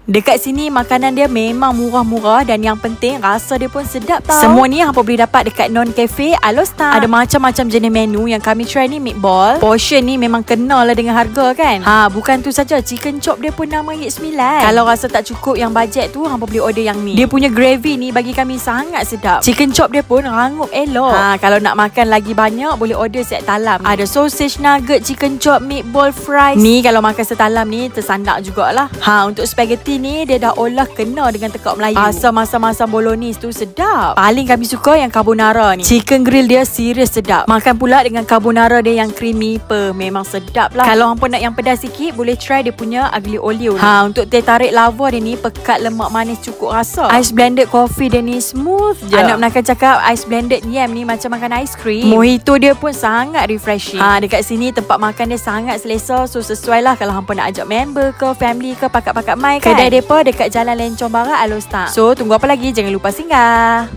Dekat sini makanan dia memang murah-murah dan yang penting rasa dia pun sedap tau. Semua ni hampa boleh dapat dekat Non Cafe Alostar. Ada macam-macam jenis menu yang kami try ni meatball. Portion ni memang kenal lah dengan harga kan. Bukan tu saja, chicken chop dia pun RM6. Kalau rasa tak cukup yang bajet tu, hampa boleh order yang ni. Dia punya gravy ni bagi kami sangat sedap. Chicken chop dia pun rangup elok. Kalau nak makan lagi banyak, boleh order set talam. Ada sausage nugget, chicken chop, meatball fries. Ni kalau makan setalam ni tersandak jugalah. Untuk spaghetti ni dia dah olah kena dengan tekak Melayu. Asam-asam bolognese tu sedap. Paling kami suka yang carbonara ni. Chicken grill dia serius sedap. Makan pula dengan carbonara dia yang creamy, memang sedap lah. Kalau hampa nak yang pedas sikit, boleh try dia punya aglio olio ni. Untuk teh tarik lava dia ni pekat, lemak, manis, cukup rasa. Ice blended coffee dia ni smooth je. Anak menakan cakap ice blended yam ni macam makan ice cream. Mojito dia pun sangat refreshing. Dekat sini tempat makan dia sangat selesa. So sesuai lah kalau hampa nak ajak member ke, family ke, pakat-pakat mai kan. Kedai depa dekat Jalan Lencong Barat Alostar. So tunggu apa lagi, jangan lupa singgah.